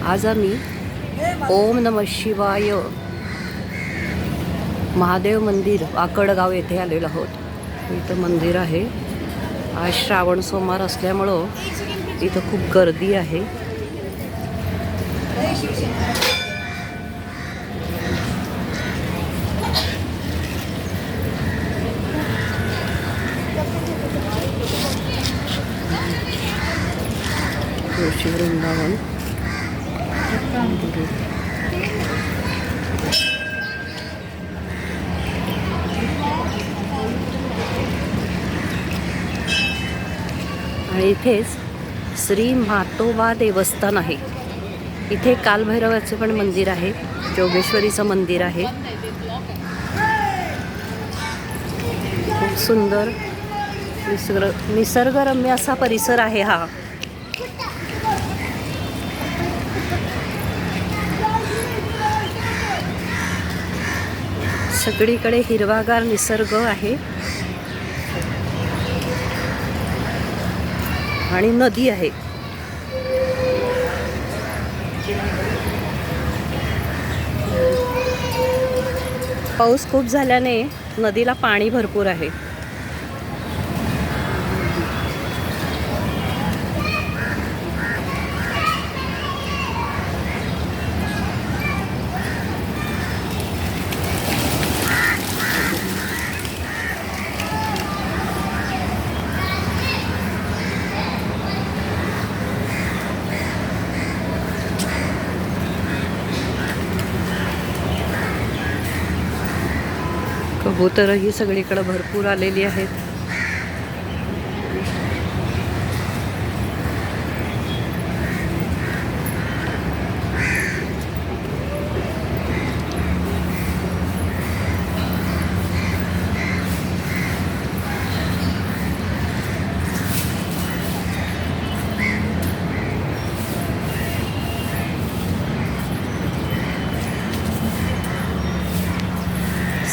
आज आम्ही ओम नमः शिवाय महादेव मंदिर वाकडगाव येथे आलेलो आहोत। इथं मंदिर आहे। आज श्रावण सोमवार असल्यामुळं इथं खूप गर्दी आहे। तुळशी वृंदावन आणि इथेच श्री म्हातोबा देवस्थान आहे। इथे कालभैरवाचे पण मंदिर आहे, जोगेश्वरीचं मंदिर आहे। खूप सुंदर निसर्गरम्य असा परिसर आहे हा। सगळीकडे हिरवागार निसर्ग आहे आणि नदी आहे। पाऊस खूप झाल्याने नदीला पाणी भरपूर आहे। कबूतरही सगळीकडे भरपूर आलेली आहेत।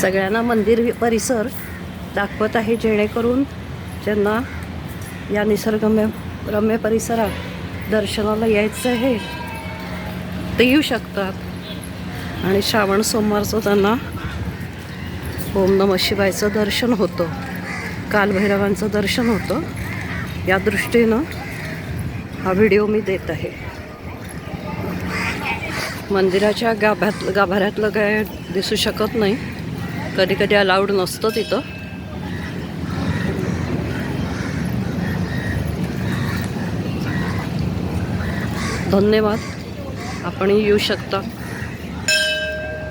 सगळ्यांना मंदिर परिसर दाखवत आहे, जेणेकरून ज्यांना या निसर्गरम्य परिसरात दर्शनाला यायचं आहे ते येऊ शकतात आणि श्रावण सोमवारचं त्यांना ओम नमः शिवायचं दर्शन होतं, कालभैरवांचं दर्शन होतं। या दृष्टीनं हा व्हिडिओ मी देत आहे। मंदिराच्या गाभाऱ्यातलं काय दिसू शकत नाही, कधी कधी अलाउड नसतं तिथं। धन्यवाद, आपणही येऊ शकता।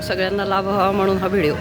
सगळ्यांना लाभ व्हावा म्हणून हा व्हिडिओ।